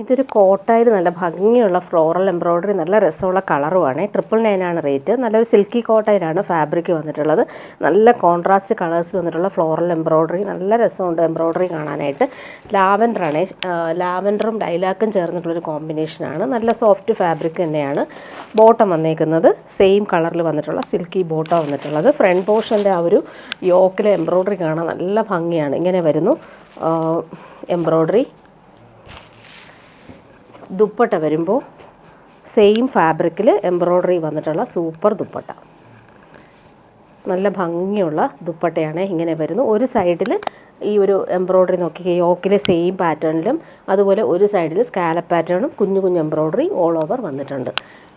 ഇതൊരു കോട്ടായിൽ നല്ല ഭംഗിയുള്ള ഫ്ലോറൽ എംബ്രോയ്ഡറി, നല്ല രസമുള്ള കളറുമാണ്. 999 ആണ് റേറ്റ്. നല്ലൊരു സിൽക്കി കോട്ടയിലാണ് ഫാബ്രിക് വന്നിട്ടുള്ളത്. നല്ല കോൺട്രാസ്റ്റ് കളേഴ്സിൽ വന്നിട്ടുള്ള ഫ്ലോറൽ എംബ്രോയ്ഡറി, നല്ല രസമുണ്ട് എംബ്രോയ്ഡറി കാണാനായിട്ട്. ലാവൻഡറാണ്, ലാവൻഡറും ലൈലാക്കും ചേർന്നിട്ടുള്ളൊരു കോമ്പിനേഷനാണ്. നല്ല സോഫ്റ്റ് ഫാബ്രിക് തന്നെയാണ്. ബോട്ടം വന്നേക്കുന്നത് സെയിം കളറിൽ വന്നിട്ടുള്ള സിൽക്കി ബോട്ടം വന്നിട്ടുള്ളത്. ഫ്രണ്ട് പോർഷൻ്റെ ആ ഒരു യോക്കിലെ എംബ്രോയ്ഡറി കാണാൻ നല്ല ഭംഗിയാണ്. ഇങ്ങനെ വരുന്നു എംബ്രോയ്ഡറി. ദുപ്പട്ട വരുമ്പോൾ സെയിം ഫാബ്രിക്കിൽ എംബ്രോയ്ഡറി വന്നിട്ടുള്ള സൂപ്പർ ദുപ്പട്ട, നല്ല ഭംഗിയുള്ള ദുപ്പട്ടയാണ്. ഇങ്ങനെ വരുന്നു. ഒരു സൈഡിൽ ഈ ഒരു എംബ്രോയ്ഡറി നോക്കി യോക്കിലെ സെയിം പാറ്റേണിലും, അതുപോലെ ഒരു സൈഡിൽ സ്കാലപ്പ് പാറ്റേണും കുഞ്ഞു കുഞ്ഞു എംബ്രോയ്ഡറി ഓൾ ഓവർ വന്നിട്ടുണ്ട്.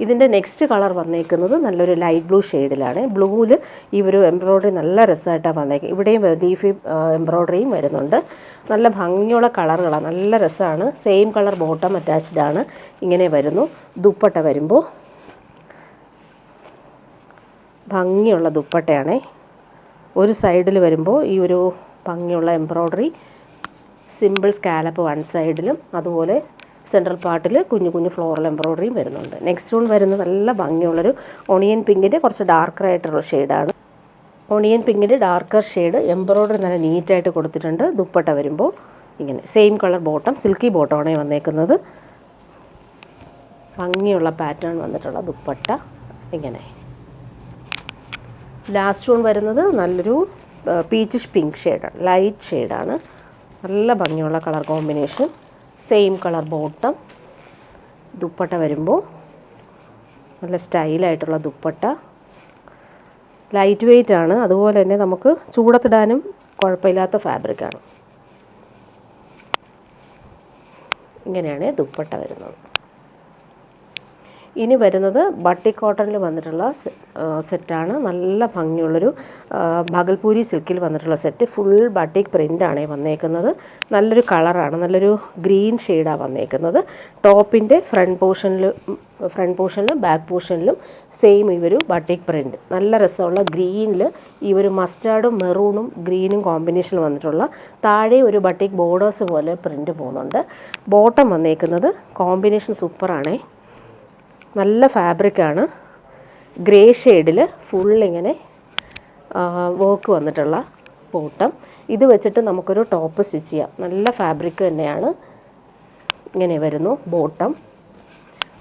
ഇതിൻ്റെ നെക്സ്റ്റ് കളർ വന്നേക്കുന്നത് നല്ലൊരു ലൈറ്റ് ബ്ലൂ ഷെയ്ഡിലാണ്. ബ്ലൂവിൽ ഈ ഒരു എംബ്രോയ്ഡറി നല്ല രസമായിട്ടാണ് വന്നേക്കുന്നത്. ഇവിടെയും ലീഫി എംബ്രോയ്ഡറിയും വരുന്നുണ്ട്. നല്ല ഭംഗിയുള്ള കളറുകളാണ്, നല്ല രസമാണ്. സെയിം കളർ ബോട്ടം അറ്റാച്ച്ഡ് ആണ്. ഇങ്ങനെ വരുന്നു. ദുപ്പട്ട വരുമ്പോൾ ഭംഗിയുള്ള ദുപ്പട്ടയാണ്. ഒരു സൈഡിൽ വരുമ്പോൾ ഈ ഒരു ഭംഗിയുള്ള എംബ്രോയ്ഡറി, സിമ്പിൾ സ്കാലപ്പ് വൺ സൈഡിലും, അതുപോലെ സെൻട്രൽ പാർട്ടിൽ കുഞ്ഞു കുഞ്ഞു ഫ്ലോറൽ എംബ്രോയ്ഡറിയും വരുന്നുണ്ട്. നെക്സ്റ്റ് വൺ വരുന്നത് നല്ല ഭംഗിയുള്ളൊരു ഓണിയൻ പിങ്കിൻ്റെ കുറച്ച് ഡാർക്കറായിട്ടുള്ള ഷെയ്ഡാണ്. ഓണിയൻ പിങ്കിൻ്റെ ഡാർക്കർ ഷെയ്ഡ് എംബ്രോയ്ഡറി നല്ല നീറ്റായിട്ട് കൊടുത്തിട്ടുണ്ട്. ദുപ്പട്ട വരുമ്പോൾ ഇങ്ങനെ സെയിം കളർ ബോട്ടം, സിൽക്കി ബോട്ടമാണ് വന്നേക്കുന്നത്. ഭംഗിയുള്ള പാറ്റേൺ വന്നിട്ടുള്ള ദുപ്പട്ട ഇങ്ങനെ. ലാസ്റ്റ് വൺ വരുന്നത് നല്ലൊരു പീച്ചിഷ് പിങ്ക് ഷെയ്ഡാണ്, ലൈറ്റ് ഷെയ്ഡാണ്. നല്ല ഭംഗിയുള്ള colour combination. Same colour bottom. Dupatta വരുമ്പോൾ നല്ല സ്റ്റൈലായിട്ടുള്ള ദുപ്പട്ട, ലൈറ്റ് വെയ്റ്റ് ആണ്. അതുപോലെ തന്നെ നമുക്ക് ചൂടത്തിടാനും കുഴപ്പമില്ലാത്ത ഫാബ്രിക്കാണ്. ഇങ്ങനെയാണ് ദുപ്പട്ട വരുന്നത്. ഇനി വരുന്നത് ബട്ടിക് കോട്ടണിൽ വന്നിട്ടുള്ള സെറ്റാണ്. നല്ല ഭംഗിയുള്ളൊരു ഭഗൽപൂരി സിൽക്കിൽ വന്നിട്ടുള്ള സെറ്റ്. ഫുൾ ബട്ടിക് പ്രിൻ്റാണ് വന്നേക്കുന്നത്. നല്ലൊരു കളറാണ്, നല്ലൊരു ഗ്രീൻ ഷെയ്ഡാണ് വന്നേക്കുന്നത്. ടോപ്പിൻ്റെ ഫ്രണ്ട് പോർഷനിലും ബാക്ക് പോർഷനിലും സെയിം ഈ ഒരു ബട്ടിക് പ്രിൻ്റ്. നല്ല രസമുള്ള ഗ്രീനിൽ ഈ ഒരു മസ്റ്റാർഡും മെറൂണും ഗ്രീനും കോമ്പിനേഷനിൽ വന്നിട്ടുള്ള, താഴെ ഒരു ബട്ടിക് ബോർഡേഴ്സ് പോലെ പ്രിൻ്റ് പോകുന്നുണ്ട്. ബോട്ടം വന്നേക്കുന്നത് കോമ്പിനേഷൻ സൂപ്പറാണേ. നല്ല ഫാബ്രിക്കാണ്. ഗ്രേ ഷെയ്ഡിൽ ഫുൾ ഇങ്ങനെ വർക്ക് വന്നിട്ടുള്ള ബോട്ടം. ഇത് വെച്ചിട്ട് നമുക്കൊരു ടോപ്പ് സ്റ്റിച്ച് ചെയ്യാം. നല്ല ഫാബ്രിക് തന്നെയാണ്. ഇങ്ങനെ വരുന്നു ബോട്ടം.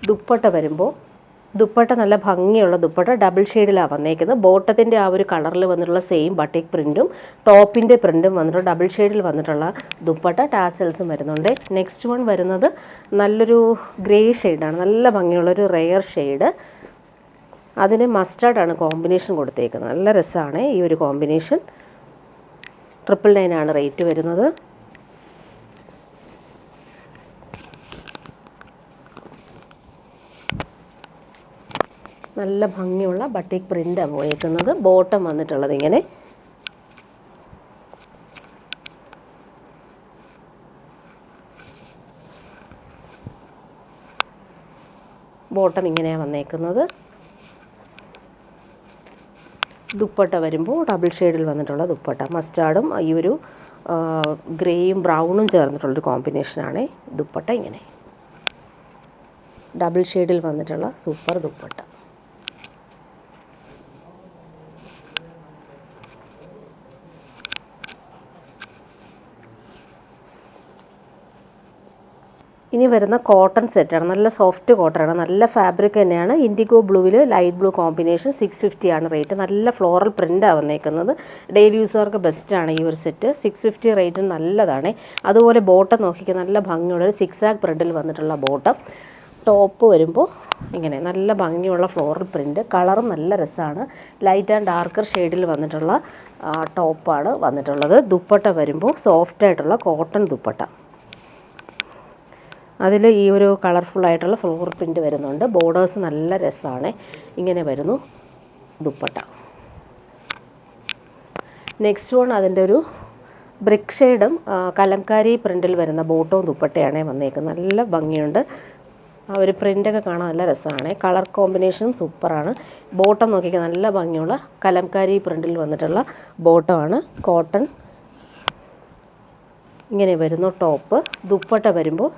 ദുപ്പട്ട വരുമ്പോൾ ദുപ്പട്ട നല്ല ഭംഗിയുള്ള ദുപ്പട്ട, ഡബിൾ ഷെയ്ഡിലാണ് വന്നേക്കുന്നത്. ബോട്ടത്തിൻ്റെ ആ ഒരു കളറിൽ വന്നിട്ടുള്ള സെയിം ബട്ടിക് പ്രിൻറ്റും ടോപ്പിൻ്റെ പ്രിൻറ്റും വന്നിട്ടുള്ള ഡബിൾ ഷെയ്ഡിൽ വന്നിട്ടുള്ള ദുപ്പട്ട, ടാസൽസും വരുന്നുണ്ട്. നെക്സ്റ്റ് വൺ വരുന്നത് നല്ലൊരു ഗ്രേ ഷെയ്ഡാണ്, നല്ല ഭംഗിയുള്ളൊരു റെയർ ഷെയ്ഡ്. അതിന് മസ്റ്റാർഡാണ് കോമ്പിനേഷൻ കൊടുത്തേക്കുന്നത്. നല്ല രസമാണ് ഈ ഒരു കോമ്പിനേഷൻ. 999 ആണ് റേറ്റ് വരുന്നത്. നല്ല ഭംഗിയുള്ള ബട്ടിക് പ്രിൻ്റാണ് പോയേക്കുന്നത്. ബോട്ടം വന്നിട്ടുള്ളത് ഇങ്ങനെ. ബോട്ടം ഇങ്ങനെയാണ് വന്നേക്കുന്നത്. ദുപ്പട്ട വരുമ്പോൾ ഡബിൾ ഷെയ്ഡിൽ വന്നിട്ടുള്ള ദുപ്പട്ട, മസ്റ്റാർഡും ഈ ഒരു ഗ്രേയും ബ്രൗണും ചേർന്നിട്ടുള്ളൊരു കോമ്പിനേഷനാണ് ദുപ്പട്ട. ഇങ്ങനെ ഡബിൾ ഷെയ്ഡിൽ വന്നിട്ടുള്ള സൂപ്പർ ദുപ്പട്ട. ഇനി വരുന്ന കോട്ടൺ സെറ്റാണ്. നല്ല സോഫ്റ്റ് കോട്ടണാണ്, നല്ല ഫാബ്രിക് തന്നെയാണ്. ഇൻഡിഗോ ബ്ലൂവിൽ ലൈറ്റ് ബ്ലൂ കോമ്പിനേഷൻ. 650 ആണ് റേറ്റ്. നല്ല ഫ്ലോറൽ പ്രിൻ്റാണ് വന്നേക്കുന്നത്. ഡെയിലി യൂസർക്ക് ബെസ്റ്റാണ് ഈ ഒരു സെറ്റ്. 650 റേറ്റും നല്ലതാണ്. അതുപോലെ ബോട്ടം നോക്കിക്കുക, നല്ല ഭംഗിയുള്ളൊരു സിക്സാഗ് പ്രിൻ്റിൽ വന്നിട്ടുള്ള ബോട്ടം. ടോപ്പ് വരുമ്പോൾ ഇങ്ങനെ നല്ല ഭംഗിയുള്ള ഫ്ലോറൽ പ്രിൻ്റ്. കളറും നല്ല രസമാണ്. ലൈറ്റ് ആൻഡ് ഡാർക്കർ ഷെയ്ഡിൽ വന്നിട്ടുള്ള ടോപ്പാണ് വന്നിട്ടുള്ളത്. ദുപ്പട്ട വരുമ്പോൾ സോഫ്റ്റായിട്ടുള്ള കോട്ടൺ ദുപ്പട്ട. അതിൽ ഈ ഒരു കളർഫുള്ളായിട്ടുള്ള ഫ്ലോർ പ്രിൻ്റ് വരുന്നുണ്ട്. ബോർഡേഴ്സ് നല്ല രസമാണ്. ഇങ്ങനെ വരുന്നു ദുപ്പട്ട. നെക്സ്റ്റ് വൺ അതിൻ്റെ ഒരു ബ്രിക്ക് ഷെയ്ഡും കലംകാരി പ്രിൻ്റിൽ വരുന്ന ബോട്ടവും ദുപ്പട്ടയാണ് വന്നേക്കുന്നത്. നല്ല ഭംഗിയുണ്ട്. ആ ഒരു പ്രിൻ്റൊക്കെ കാണാൻ നല്ല രസമാണ്. കളർ കോമ്പിനേഷനും സൂപ്പറാണ്. ബോട്ടം നോക്കിക്കാൻ നല്ല ഭംഗിയുള്ള കലംകാരി പ്രിൻ്റിൽ വന്നിട്ടുള്ള ബോട്ടമാണ്. കോട്ടൺ. ഇങ്ങനെ വരുന്നു ടോപ്പ്. ദുപ്പട്ട വരുമ്പോൾ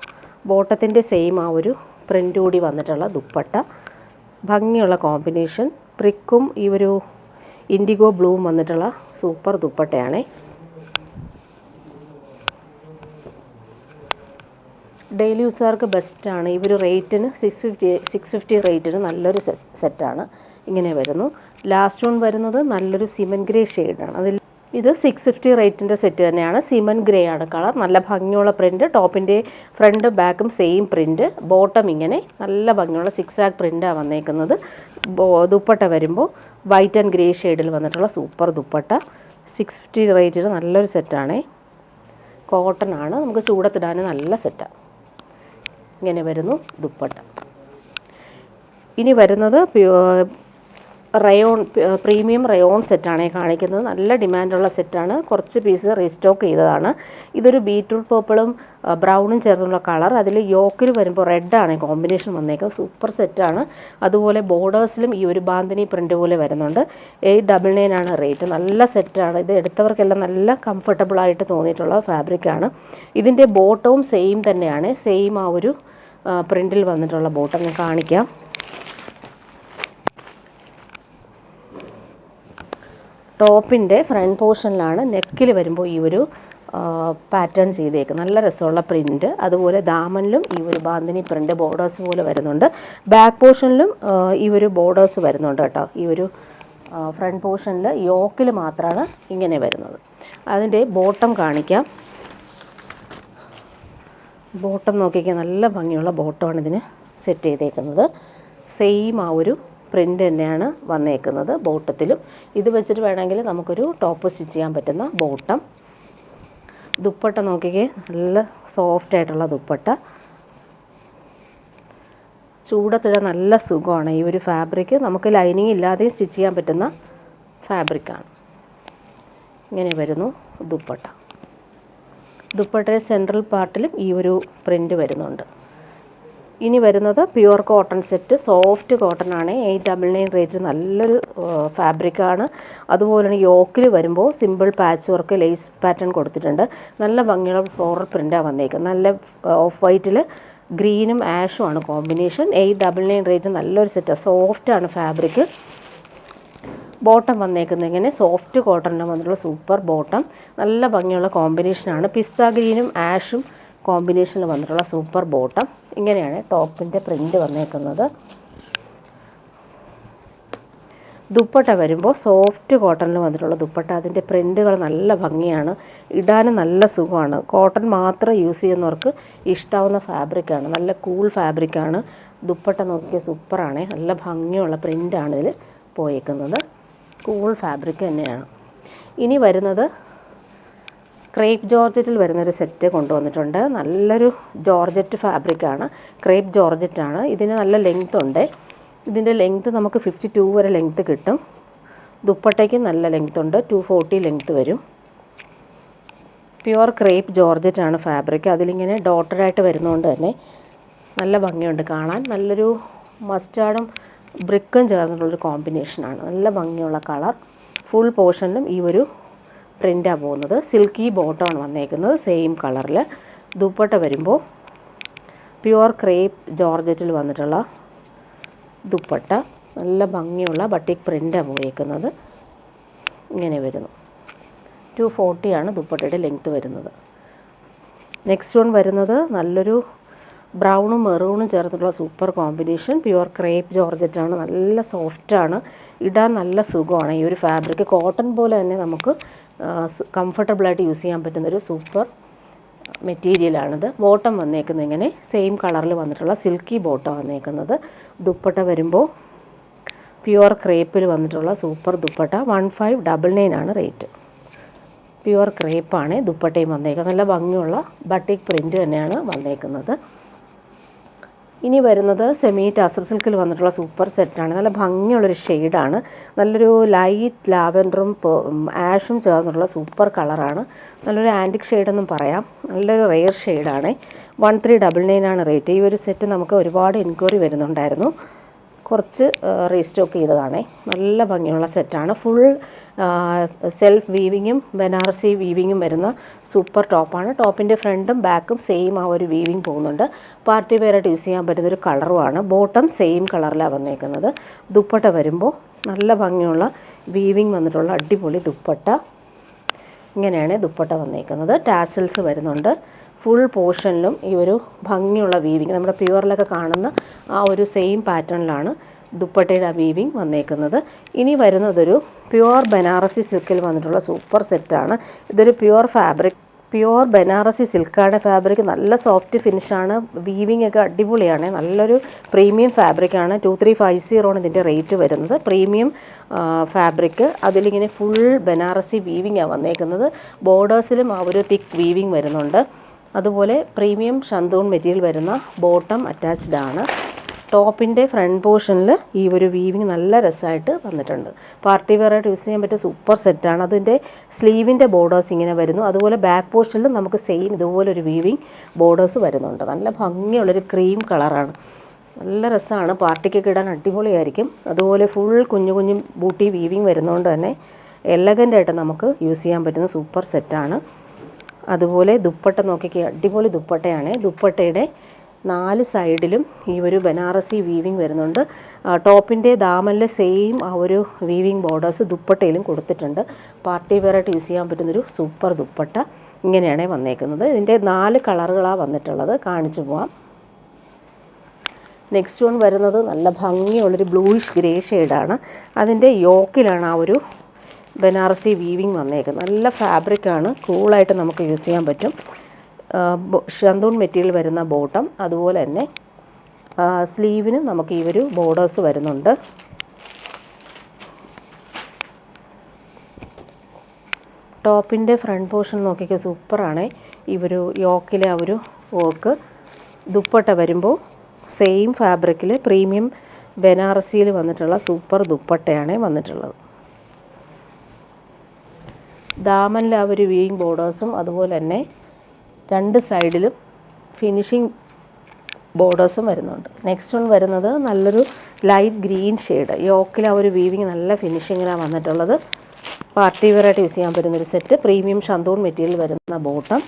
ബോട്ടത്തിൻ്റെ സെയിം ആ ഒരു പ്രിൻ്റ് കൂടി വന്നിട്ടുള്ള ദുപ്പട്ട, ഭംഗിയുള്ള കോമ്പിനേഷൻ, പ്രിക്കും ഈ ഒരു ഇൻഡിഗോ ബ്ലൂവും വന്നിട്ടുള്ള സൂപ്പർ ദുപ്പട്ടയാണേ. ഡെയിലി യൂസുകാർക്ക് ബെസ്റ്റാണ്. ഈ ഒരു റേറ്റിന് 650 റേറ്റിന് നല്ലൊരു സെറ്റാണ്. ഇങ്ങനെ വരുന്നു. ലാസ്റ്റ് വൺ വരുന്നത് നല്ലൊരു സിമൻ ഗ്രേ ഷെയ്ഡാണ്. അതിൽ ഇത് 650 റേറ്റിൻ്റെ സെറ്റ് തന്നെയാണ്. സിമൻ ഗ്രേ ആണ് കളർ. നല്ല ഭംഗിയുള്ള പ്രിൻറ്റ്. ടോപ്പിൻ്റെ ഫ്രണ്ട് ബാക്കും സെയിം പ്രിൻറ്റ്. ബോട്ടം ഇങ്ങനെ നല്ല ഭംഗിയുള്ള 6 ആഗ് പ്രിൻ്റാണ് വന്നേക്കുന്നത്. ദുപ്പട്ട വരുമ്പോൾ വൈറ്റ് ആൻഡ് ഗ്രേ ഷെയ്ഡിൽ വന്നിട്ടുള്ള സൂപ്പർ ദുപ്പട്ട. 650 റേറ്റിന് നല്ലൊരു സെറ്റാണേ. കോട്ടൺ ആണ്. നമുക്ക് ചൂടത്തിടാൻ നല്ല സെറ്റാണ്. ഇങ്ങനെ വരുന്നു ദുപ്പട്ട. ഇനി വരുന്നത് റയോൺ, പ്രീമിയം റയോൺ സെറ്റാണ് കാണിക്കുന്നത്. നല്ല ഡിമാൻഡുള്ള സെറ്റാണ്. കുറച്ച് പീസ് റീസ്റ്റോക്ക് ചെയ്തതാണ്. ഇതൊരു ബീറ്റ്റൂട്ട് പേർപ്പിളും ബ്രൗണും ചേർന്നുള്ള കളർ. അതിൽ യോക്കിൽ വരുമ്പോൾ റെഡാണ് കോമ്പിനേഷൻ വന്നേക്കുന്നത്. സൂപ്പർ സെറ്റാണ്. അതുപോലെ ബോർഡേഴ്സിലും ഈ ഒരു ബാന്തിനി പ്രിൻ്റ് പോലെ വരുന്നുണ്ട്. 899 ആണ് റേറ്റ്. നല്ല സെറ്റാണ്. ഇത് എടുത്തവർക്കെല്ലാം നല്ല കംഫർട്ടബിളായിട്ട് തോന്നിയിട്ടുള്ള ഫാബ്രിക്കാണ്. ഇതിൻ്റെ ബോട്ടവും സെയിം തന്നെയാണ്. സെയിം ആ ഒരു പ്രിൻറ്റിൽ വന്നിട്ടുള്ള ബോട്ടം ഞാൻ കാണിക്കാം. ടോപ്പിൻ്റെ ഫ്രണ്ട് പോർഷനിലാണ് നെക്കിൽ വരുമ്പോൾ ഈ ഒരു പാറ്റേൺ ചെയ്തേക്കുന്നത്. നല്ല രസമുള്ള പ്രിൻറ്റ്. അതുപോലെ ദാമനിലും ഈ ഒരു ബാന്തിനി പ്രിൻ്റ് ബോർഡേഴ്സ് പോലെ വരുന്നുണ്ട്. ബാക്ക് പോർഷനിലും ഈ ഒരു ബോർഡേഴ്സ് വരുന്നുണ്ട് കേട്ടോ. ഈ ഒരു ഫ്രണ്ട് പോർഷനിൽ യോക്കിൽ മാത്രമാണ് ഇങ്ങനെ വരുന്നത്. അതിൻ്റെ ബോട്ടം കാണിക്കാം. ബോട്ടം നോക്കിക്കാൻ നല്ല ഭംഗിയുള്ള ബോട്ടമാണ് ഇതിന് സെറ്റ് ചെയ്തേക്കുന്നത്. സെയിം ആ ഒരു പ്രിൻ്റ് തന്നെയാണ് വന്നേക്കുന്നത് ബോട്ടത്തിലും. ഇത് വെച്ചിട്ട് വേണമെങ്കിൽ നമുക്കൊരു ടോപ്പ് സ്റ്റിച്ച് ചെയ്യാൻ പറ്റുന്ന ബോട്ടം. ദുപ്പട്ട നോക്കിക്കേ, നല്ല സോഫ്റ്റ് ആയിട്ടുള്ള ദുപ്പട്ട. ചൂടത്തിടാൻ നല്ല സുഖമാണ് ഈ ഒരു ഫാബ്രിക്. നമുക്ക് ലൈനിങ് ഇല്ലാതെ സ്റ്റിച്ച് ചെയ്യാൻ പറ്റുന്ന ഫാബ്രിക്കാണ്. ഇങ്ങനെ വരുന്നു ദുപ്പട്ട. ദുപ്പട്ടയുടെ സെൻട്രൽ പാർട്ടിലും ഈ ഒരു പ്രിൻ്റ് വരുന്നുണ്ട്. ഇനി വരുന്നത് pure cotton set. Soft cotton ആണ്. 899 റേറ്റ്. നല്ലൊരു ഫാബ്രിക്കാണ്. അതുപോലെ തന്നെ യോക്കിൽ വരുമ്പോൾ simple patch work lace pattern കൊടുത്തിട്ടുണ്ട്. നല്ല ഭംഗിയുള്ള ഫ്ലോറൽ പ്രിൻ്റാണ് വന്നേക്കുന്നത്. നല്ല ഓഫ് വൈറ്റിൽ ഗ്രീനും ആഷും ആണ് കോമ്പിനേഷൻ. 899 റേറ്റ്. നല്ലൊരു സെറ്റാണ്. സോഫ്റ്റാണ് ഫാബ്രിക്. ബോട്ടം വന്നേക്കുന്നത് ഇങ്ങനെ സോഫ്റ്റ് കോട്ടണിന് വന്നിട്ടുള്ള സൂപ്പർ ബോട്ടം. നല്ല ഭംഗിയുള്ള കോമ്പിനേഷനാണ്. പിസ്ത ഗ്രീനും ആഷും കോമ്പിനേഷനിൽ വന്നിട്ടുള്ള സൂപ്പർ ബോട്ടം. ഇങ്ങനെയാണ് ടോപ്പിൻ്റെ പ്രിൻ്റ് വന്നേക്കുന്നത്. ദുപ്പട്ട വരുമ്പോൾ സോഫ്റ്റ് കോട്ടണിൽ വന്നിട്ടുള്ള ദുപ്പട്ട. അതിൻ്റെ പ്രിൻ്റുകൾ നല്ല ഭംഗിയാണ്. ഇടാനും നല്ല സുഖമാണ്. കോട്ടൺ മാത്രം യൂസ് ചെയ്യുന്നവർക്ക് ഇഷ്ടാവുന്ന ഫാബ്രിക്കാണ്. നല്ല കൂൾ ഫാബ്രിക്കാണ്. ദുപ്പട്ട നോക്കിയ സൂപ്പറാണ്. നല്ല ഭംഗിയുള്ള പ്രിൻ്റാണ് ഇതിൽ പോയേക്കുന്നത്. കൂൾ ഫാബ്രിക് തന്നെയാണ്. ഇനി വരുന്നത് ക്രേപ്പ് ജോർജറ്റിൽ വരുന്നൊരു സെറ്റ് കൊണ്ടുവന്നിട്ടുണ്ട്. നല്ലൊരു ജോർജറ്റ് ഫാബ്രിക്കാണ്. ക്രേപ്പ് ജോർജറ്റാണ്. ഇതിന് നല്ല ലെങ്ത് ഉണ്ട്. ഇതിൻ്റെ ലെങ്ത് നമുക്ക് 52 വരെ ലെങ്ത് കിട്ടും. ദുപ്പട്ടയ്ക്ക് നല്ല ലെങ്ത് ഉണ്ട്. 240 ലെങ്ത് വരും. പ്യുവർ ക്രേപ്പ് ജോർജറ്റാണ് ഫാബ്രിക്. അതിലിങ്ങനെ ഡോട്ടഡായിട്ട് വരുന്നതുകൊണ്ട് തന്നെ നല്ല ഭംഗിയുണ്ട് കാണാൻ. നല്ലൊരു മസ്റ്റാർഡും ബ്രിക്കും ചേർന്നിട്ടുള്ളൊരു കോമ്പിനേഷനാണ്. നല്ല ഭംഗിയുള്ള കളർ. ഫുൾ പോർഷനിലും ഈ ഒരു പ്രിൻ്റാണ് പോകുന്നത്. സിൽക്കി ബോട്ടമാണ് വന്നേക്കുന്നത് സെയിം കളറിൽ. ദുപ്പട്ട വരുമ്പോൾ പ്യുവർ ക്രേപ്പ് ജോർജറ്റിൽ വന്നിട്ടുള്ള ദുപ്പട്ട. നല്ല ഭംഗിയുള്ള ബട്ടിക് പ്രിൻ്റാണ് പോയേക്കുന്നത്. ഇങ്ങനെ വരുന്നു. 240 ആണ് ദുപ്പട്ടയുടെ ലെങ്ത്ത് വരുന്നത്. നെക്സ്റ്റ് വൺ വരുന്നത് നല്ലൊരു ബ്രൗണും മെറൂണും ചേർന്നിട്ടുള്ള സൂപ്പർ കോമ്പിനേഷൻ. പ്യുവർ ക്രേപ്പ് ജോർജറ്റാണ്. നല്ല സോഫ്റ്റാണ്. ഇടാൻ നല്ല സുഖമാണ്. ഈ ഒരു ഫാബ്രിക് കോട്ടൺ പോലെ തന്നെ നമുക്ക് കംഫർട്ടബിളായിട്ട് യൂസ് ചെയ്യാൻ പറ്റുന്നൊരു സൂപ്പർ മെറ്റീരിയലാണിത്. ബോട്ടം വന്നേക്കുന്നത് ഇങ്ങനെ സെയിം കളറിൽ വന്നിട്ടുള്ള സിൽക്കി ബോട്ടം വന്നേക്കുന്നത്. ദുപ്പട്ട വരുമ്പോൾ പ്യുവർ ക്രേപ്പിൽ വന്നിട്ടുള്ള സൂപ്പർ ദുപ്പട്ട. 1599 ആണ് റേറ്റ്. പ്യുവർ ക്രേപ്പാണ് ദുപ്പട്ടയും വന്നേക്കുന്നത്. നല്ല ഭംഗിയുള്ള ബട്ടിക് പ്രിൻ്റ് തന്നെയാണ് വന്നേക്കുന്നത്. ഇനി വരുന്നത് സെമി ടസർ സിൽക്കിൽ വന്നിട്ടുള്ള സൂപ്പർ സെറ്റാണ്. നല്ല ഭംഗിയുള്ളൊരു ഷെയ്ഡാണ്. നല്ലൊരു ലൈറ്റ് ലാവൻഡറും ആഷും ചേർന്നിട്ടുള്ള സൂപ്പർ കളറാണ്. നല്ലൊരു ആൻറ്റിക് ഷെയ്ഡെന്നും പറയാം. നല്ലൊരു റെയർ ഷെയ്ഡാണ്. 1399 ആണ് റേറ്റ്. ഈ ഒരു സെറ്റ് നമുക്ക് ഒരുപാട് എൻക്വയറി വരുന്നുണ്ടായിരുന്നു. കുറച്ച് റീസ്റ്റോക്ക് ചെയ്തതാണേ. നല്ല ഭംഗിയുള്ള സെറ്റാണ്. ഫുൾ സെൽഫ് വീവിങ്ങും ബനാറസി വീവിങ്ങും വരുന്ന സൂപ്പർ ടോപ്പാണ്. ടോപ്പിൻ്റെ ഫ്രണ്ടും ബാക്കും സെയിം ആ ഒരു വീവിങ് പോകുന്നുണ്ട്. പാർട്ടി വെയറായിട്ട് യൂസ് ചെയ്യാൻ പറ്റുന്നൊരു കളറുമാണ്. ബോട്ടം സെയിം കളറിലാണ് വന്നേക്കുന്നത്. ദുപ്പട്ട വരുമ്പോൾ നല്ല ഭംഗിയുള്ള വീവിങ് വന്നിട്ടുള്ള അടിപൊളി ദുപ്പട്ട. ഇങ്ങനെയാണ് ദുപ്പട്ട വന്നേക്കുന്നത്. ടാസൽസ് വരുന്നുണ്ട്. ഫുൾ പോർഷനിലും ഈ ഒരു ഭംഗിയുള്ള വീവിങ്, നമ്മുടെ പ്യുവറിലൊക്കെ കാണുന്ന ആ ഒരു സെയിം പാറ്റേണിലാണ് ദുപ്പട്ടയുടെ ആ വീവിങ് വന്നേക്കുന്നത്. ഇനി വരുന്നതൊരു പ്യുവർ ബനാറസി സിൽക്കിൽ വന്നിട്ടുള്ള സൂപ്പർ സെറ്റാണ്. ഇതൊരു പ്യുവർ ബനാറസി സിൽക്കാണ്. ഫാബ്രിക് നല്ല സോഫ്റ്റ് ഫിനിഷാണ്. വീവിങ് ഒക്കെ അടിപൊളിയാണ്. നല്ലൊരു പ്രീമിയം ഫാബ്രിക്കാണ്. 2350 ഇതിൻ്റെ റേറ്റ് വരുന്നത്. പ്രീമിയം ഫാബ്രിക്, അതിലിങ്ങനെ ഫുൾ ബനാറസി വീവിങ്ങാണ് വന്നേക്കുന്നത്. ബോർഡേഴ്സിലും ആ ഒരു തിക്ക് വീവിങ് വരുന്നുണ്ട്. അതുപോലെ പ്രീമിയം ഷന്തൂൺ മെറ്റീരിയൽ വരുന്ന ബോട്ടം അറ്റാച്ച്ഡ് ആണ്. ടോപ്പിൻ്റെ ഫ്രണ്ട് പോർഷനിൽ ഈ ഒരു വീവിങ് നല്ല രസമായിട്ട് വന്നിട്ടുണ്ട്. പാർട്ടി വെയറായിട്ട് യൂസ് ചെയ്യാൻ പറ്റിയ സൂപ്പർ സെറ്റാണ്. അതിൻ്റെ സ്ലീവിൻ്റെ ബോർഡേഴ്സ് ഇങ്ങനെ വരുന്നു. അതുപോലെ ബാക്ക് പോർഷനിൽ നമുക്ക് സെയിം ഇതുപോലൊരു വീവിങ് ബോർഡേഴ്സ് വരുന്നുണ്ട്. നല്ല ഭംഗിയുള്ളൊരു ക്രീം കളറാണ്. നല്ല രസമാണ്. പാർട്ടിക്കൊക്കെ ഇടാൻ അടിപൊളിയായിരിക്കും. അതുപോലെ ഫുൾ കുഞ്ഞു കുഞ്ഞു ബൂട്ടി വീവിങ് വരുന്നതുകൊണ്ട് തന്നെ എലഗൻ്റായിട്ട് നമുക്ക് യൂസ് ചെയ്യാൻ പറ്റുന്ന സൂപ്പർ സെറ്റാണ്. അതുപോലെ ദുപ്പട്ട നോക്കിക്കുക, അടിപൊളി ദുപ്പട്ടയാണ്. ദുപ്പട്ടയുടെ 4 സൈഡിലും ഈ ഒരു ബനാറസി വീവിങ് വരുന്നുണ്ട്. ടോപ്പിൻ്റെ ദാമനിലെ സെയിം ആ ഒരു വീവിങ് ബോർഡേഴ്സ് ദുപ്പട്ടയിലും കൊടുത്തിട്ടുണ്ട്. പാർട്ടി വെയറായിട്ട് യൂസ് ചെയ്യാൻ പറ്റുന്നൊരു സൂപ്പർ ദുപ്പട്ട. ഇങ്ങനെയാണ് വന്നേക്കുന്നത്. ഇതിൻ്റെ 4 കളറുകളാണ് വന്നിട്ടുള്ളത്. കാണിച്ചു പോവാം. നെക്സ്റ്റ് വൺ വരുന്നത് നല്ല ഭംഗിയുള്ളൊരു ബ്ലൂയിഷ് ഗ്രേ ഷെയ്ഡാണ്. അതിൻ്റെ യോക്കിലാണ് ആ ഒരു ബനാറസി വീവിങ് വന്നേക്കുന്നത്. നല്ല ഫാബ്രിക്കാണ്. കൂളായിട്ട് നമുക്ക് യൂസ് ചെയ്യാൻ പറ്റും. ഷന്തൂൺ മെറ്റീരിയൽ വരുന്ന ബോട്ടം, അതുപോലെ തന്നെ സ്ലീവിനും നമുക്ക് ഈ ഒരു ബോർഡേഴ്സ് വരുന്നുണ്ട്. ടോപ്പിൻ്റെ ഫ്രണ്ട് പോർഷൻ നോക്കിക്കുക, സൂപ്പറാണ്. ഈ ഒരു യോക്കിലെ ആ ഒരു വർക്ക്. ദുപ്പട്ട വരുമ്പോൾ സെയിം ഫാബ്രിക്കിൽ പ്രീമിയം ബനാറസിയിൽ വന്നിട്ടുള്ള സൂപ്പർ ദുപ്പട്ടയാണ് വന്നിട്ടുള്ളത്. ദാമനിൽ ആ ഒരു വീവിങ് ബോർഡേഴ്സും അതുപോലെ തന്നെ 2 സൈഡിലും ഫിനിഷിങ് ബോർഡേഴ്സും വരുന്നുണ്ട്. നെക്സ്റ്റ് വൺ വരുന്നത് നല്ലൊരു ലൈറ്റ് ഗ്രീൻ ഷെയ്ഡ്. യോക്കിൽ ആ ഒരു വീവിങ് നല്ല ഫിനിഷിങ്ങിലാണ് വന്നിട്ടുള്ളത്. പാർട്ടി വെയറായിട്ട് യൂസ് ചെയ്യാൻ പറ്റുന്നൊരു സെറ്റ്. പ്രീമിയം ഷന്തൂൺ മെറ്റീരിയൽ വരുന്ന ബോട്ടം.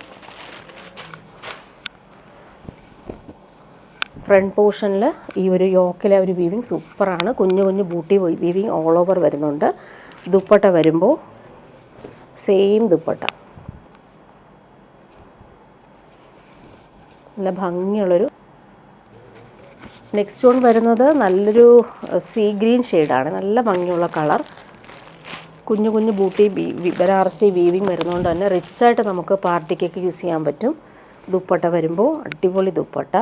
ഫ്രണ്ട് പോർഷനിൽ ഈ ഒരു യോക്കിലെ ഒരു വീവിങ് സൂപ്പറാണ്. കുഞ്ഞു കുഞ്ഞു ബൂട്ടി വീവിങ് ഓൾ ഓവർ വരുന്നുണ്ട്. ദുപ്പട്ട വരുമ്പോൾ സെയിം ദുപ്പട്ട. നല്ല ഭംഗിയുള്ളൊരു. നെക്സ്റ്റ് വൺ വരുന്നത് നല്ലൊരു സീ ഗ്രീൻ ഷെയ്ഡാണ്. നല്ല ഭംഗിയുള്ള കളർ. കുഞ്ഞു കുഞ്ഞു ബൂട്ടി ബനാറസി വീവിങ് വരുന്നതുകൊണ്ട് തന്നെ റിച്ചായിട്ട് നമുക്ക് പാർട്ടിക്കൊക്കെ യൂസ് ചെയ്യാൻ പറ്റും. ദുപ്പട്ട വരുമ്പോൾ അടിപൊളി ദുപ്പട്ട.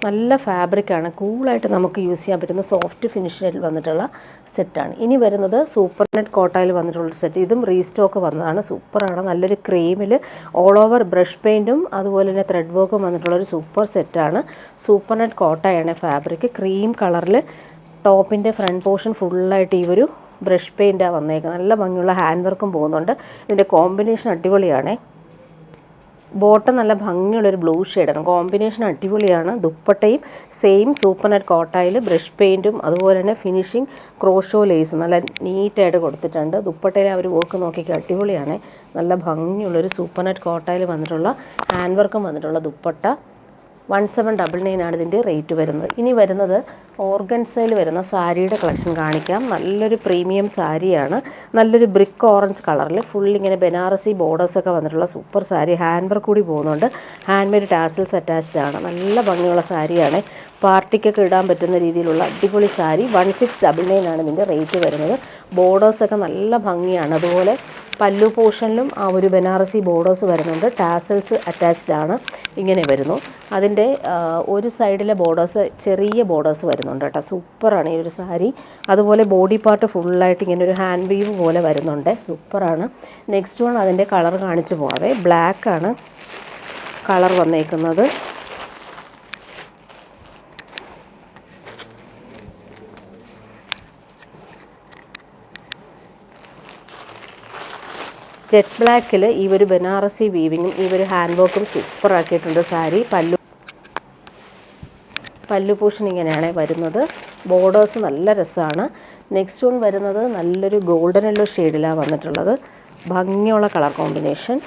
നല്ല ഫാബ്രിക്കാണ്. കൂളായിട്ട് നമുക്ക് യൂസ് ചെയ്യാൻ പറ്റുന്ന സോഫ്റ്റ് ഫിനിഷിൽ വന്നിട്ടുള്ള സെറ്റാണ്. ഇനി വരുന്നത് സൂപ്പർ നെറ്റ് കോട്ടയിൽ വന്നിട്ടുള്ള സെറ്റ്. ഇതും റീസ്റ്റോക്ക് വന്നതാണ്. സൂപ്പറാണ്. നല്ലൊരു ക്രീമിൽ ഓൾ ഓവർ ബ്രഷ് പെയിൻറ്റും അതുപോലെ തന്നെ ത്രെഡ് വർക്കും വന്നിട്ടുള്ളൊരു സൂപ്പർ സെറ്റാണ്. സൂപ്പർ നെറ്റ് കോട്ടയാണ് ഫാബ്രിക്. ക്രീം കളറിൽ ടോപ്പിൻ്റെ ഫ്രണ്ട് പോർഷൻ ഫുള്ളായിട്ട് ഈ ഒരു ബ്രഷ് പെയിൻറ്റാണ് വന്നേക്കുന്നത്. നല്ല ഭംഗിയുള്ള ഹാൻഡ് വർക്കും പോകുന്നുണ്ട്. ഇതിൻ്റെ കോമ്പിനേഷൻ അടിപൊളിയാണ്. ബോട്ടം നല്ല ഭംഗിയുള്ളൊരു ബ്ലൂ ഷെയ്ഡാണ്. കോമ്പിനേഷൻ അടിപൊളിയാണ്. ദുപ്പട്ടയും സെയിം സൂപ്പർ നെറ്റ് കോട്ടയിൽ ബ്രഷ് പെയിൻറ്റും അതുപോലെ തന്നെ ഫിനിഷിങ് ക്രോഷോ ലേസും നല്ല നീറ്റായിട്ട് കൊടുത്തിട്ടുണ്ട്. ദുപ്പട്ടയിലെ ആ ഒരു വർക്ക് നോക്കിക്കുക, അടിപൊളിയാണ്. നല്ല ഭംഗിയുള്ളൊരു സൂപ്പർ നെറ്റ് കോട്ടയിൽ വന്നിട്ടുള്ള ഹാൻഡ് വർക്കും വന്നിട്ടുള്ള ദുപ്പട്ട. 1799 ആണ് ഇതിൻ്റെ റേറ്റ് വരുന്നത്. ഇനി വരുന്നത് ഓർഗൻസയിൽ വരുന്ന സാരിയുടെ കളക്ഷൻ കാണിക്കാം. നല്ലൊരു പ്രീമിയം സാരിയാണ്. നല്ലൊരു ബ്രിക്ക് ഓറഞ്ച് കളറിൽ ഫുൾ ഇങ്ങനെ ബനാറസി ബോർഡേഴ്സൊക്കെ വന്നിട്ടുള്ള സൂപ്പർ സാരി. ഹാൻഡ് വർക്ക് കൂടി പോകുന്നുണ്ട്. ഹാൻഡ് മെയ്ഡ് ടാസൽസ് അറ്റാച്ച്ഡ് ആണ്. നല്ല ഭംഗിയുള്ള സാരിയാണ്. പാർട്ടിക്കൊക്കെ ഇടാൻ പറ്റുന്ന രീതിയിലുള്ള അടിപൊളി സാരി. 1699 ആണ് ഇതിൻ്റെ റേറ്റ് വരുന്നത്. ബോർഡേഴ്സൊക്കെ നല്ല ഭംഗിയാണ്. അതുപോലെ പല്ലു പോർഷനിലും ആ ഒരു ബനാറസി ബോർഡേഴ്സ് വരുന്നുണ്ട്. ടാസൽസ് അറ്റാച്ച്ഡ് ആണ്. ഇങ്ങനെ വരുന്നു. അതിൻ്റെ ഒരു സൈഡിലെ ബോർഡേഴ്സ് ചെറിയ ബോർഡേഴ്സ് വരുന്നുണ്ട് കേട്ടോ. സൂപ്പറാണ് ഈ ഒരു സാരി. അതുപോലെ ബോഡി പാർട്ട് ഫുള്ളായിട്ട് ഇങ്ങനെ ഒരു ഹാൻഡ് വീവ് പോലെ വരുന്നുണ്ട്. സൂപ്പറാണ്. നെക്സ്റ്റ് വൺ അതിൻ്റെ കളർ കാണിച്ചു പോകാവേ. ബ്ലാക്കാണ് കളർ വന്നേക്കുന്നത്. ജെറ്റ് ബ്ലാക്കിൽ ഈ ഒരു ബനാറസി വീവിങ്ങും ഈ ഒരു ഹാൻഡ് വർക്കും സൂപ്പറാക്കിയിട്ടുണ്ട് സാരി. പല്ലു പോർഷൻ ഇങ്ങനെയാണ് വരുന്നത്. ബോർഡേഴ്സ് നല്ല രസമാണ്. നെക്സ്റ്റ് വൺ വരുന്നത് നല്ലൊരു ഗോൾഡൻ യെല്ലോ ഷെയ്ഡിലാണ് വന്നിട്ടുള്ളത്. ഭംഗിയുള്ള കളർ കോമ്പിനേഷൻ.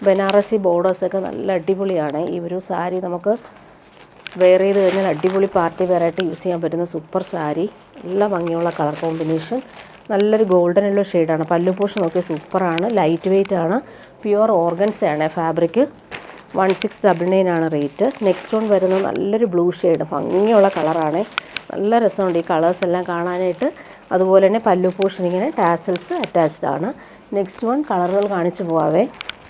ബനാറസി ബോർഡേഴ്സൊക്കെ നല്ല അടിപൊളിയാണ്. ഈ ഒരു സാരി നമുക്ക് വെയർ ചെയ്ത് കഴിഞ്ഞാൽ അടിപൊളി പാർട്ടി വെയറായിട്ട് യൂസ് ചെയ്യാൻ പറ്റുന്ന സൂപ്പർ സാരി. നല്ല ഭംഗിയുള്ള കളർ കോമ്പിനേഷൻ. നല്ലൊരു ഗോൾഡൻ യെല്ലോ ഷെയ്ഡാണ്. പല്ലു പോർഷൻ നോക്കി സൂപ്പറാണ്. ലൈറ്റ് വെയ്റ്റ് ആണ്. പ്യുവർ ഓർഗൻസയാണ് ഫാബ്രിക്. 1699 ആണ് റേറ്റ്. നെക്സ്റ്റ് വൺ വരുന്നത് നല്ലൊരു ബ്ലൂ ഷെയ്ഡ്. ഭംഗിയുള്ള കളറാണ്. നല്ല രസമുണ്ട് ഈ കളേഴ്സ് എല്ലാം കാണാനായിട്ട്. അതുപോലെ തന്നെ പല്ലു പോർഷൻ ഇങ്ങനെ ടാസൽസ് അറ്റാച്ച്ഡ് ആണ്. നെക്സ്റ്റ് വൺ കളറുകൾ കാണിച്ചു പോവാവേ.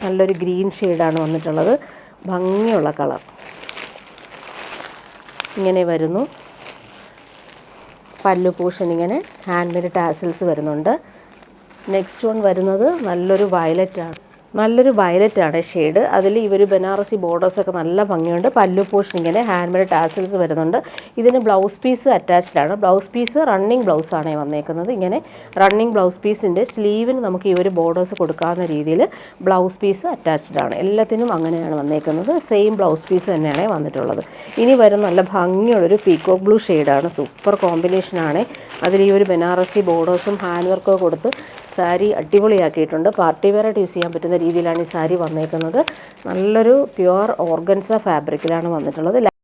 നല്ലൊരു ഗ്രീൻ ഷെയ്ഡാണ് വന്നിട്ടുള്ളത്. ഭംഗിയുള്ള കളർ ഇങ്ങനെ വരുന്നു. പല്ലു പോർഷൻ ഇങ്ങനെ ഹാൻഡ് മെയ്ഡ് ടാസൽസ് വരുന്നുണ്ട്. നെക്സ്റ്റ് വൺ വരുന്നത് നല്ലൊരു വയലറ്റ് ആണ് ഷെയ്ഡ്. അതിൽ ഇവർ ബനാറസി ബോർഡേഴ്സൊക്കെ നല്ല ഭംഗിയുണ്ട്. പല്ലു പോർഷൻ ഇങ്ങനെ ഹാൻഡ് മെയ്ഡ് ടാസൽസ് വരുന്നുണ്ട്. ഇതിന് ബ്ലൗസ് പീസ് അറ്റാച്ച്ഡ് ആണ്. ബ്ലൗസ് പീസ് റണ്ണിങ് ബ്ലൗസാണ് വന്നേക്കുന്നത്. ഇങ്ങനെ റണ്ണിങ് ബ്ലൗസ് പീസിൻ്റെ സ്ലീവിന് നമുക്ക് ഈ ഒരു ബോർഡേഴ്സ് കൊടുക്കാവുന്ന രീതിയിൽ ബ്ലൗസ് പീസ് അറ്റാച്ച്ഡ് ആണ്. എല്ലാത്തിനും അങ്ങനെയാണ് വന്നേക്കുന്നത്. സെയിം ബ്ലൗസ് പീസ് തന്നെയാണ് വന്നിട്ടുള്ളത്. ഇനി വരുന്ന നല്ല ഭംഗിയുള്ളൊരു പീക്കോക്ക് ബ്ലൂ ഷെയ്ഡാണ്. സൂപ്പർ കോമ്പിനേഷനാണ്. അതിൽ ഈ ഒരു ബനാറസി ബോർഡേഴ്സും ഹാൻഡ് വർക്കൊക്കെ കൊടുത്ത് സാരി അടിപൊളിയാക്കിയിട്ടുണ്ട്. പാർട്ടി വെയറായിട്ട് യൂസ് ചെയ്യാൻ പറ്റുന്ന രീതിയിലാണ് ഈ സാരി വന്നേക്കുന്നത്. നല്ലൊരു പ്യുവർ ഓർഗൻസ ഫാബ്രിക്കിലാണ് വന്നിട്ടുള്ളത്.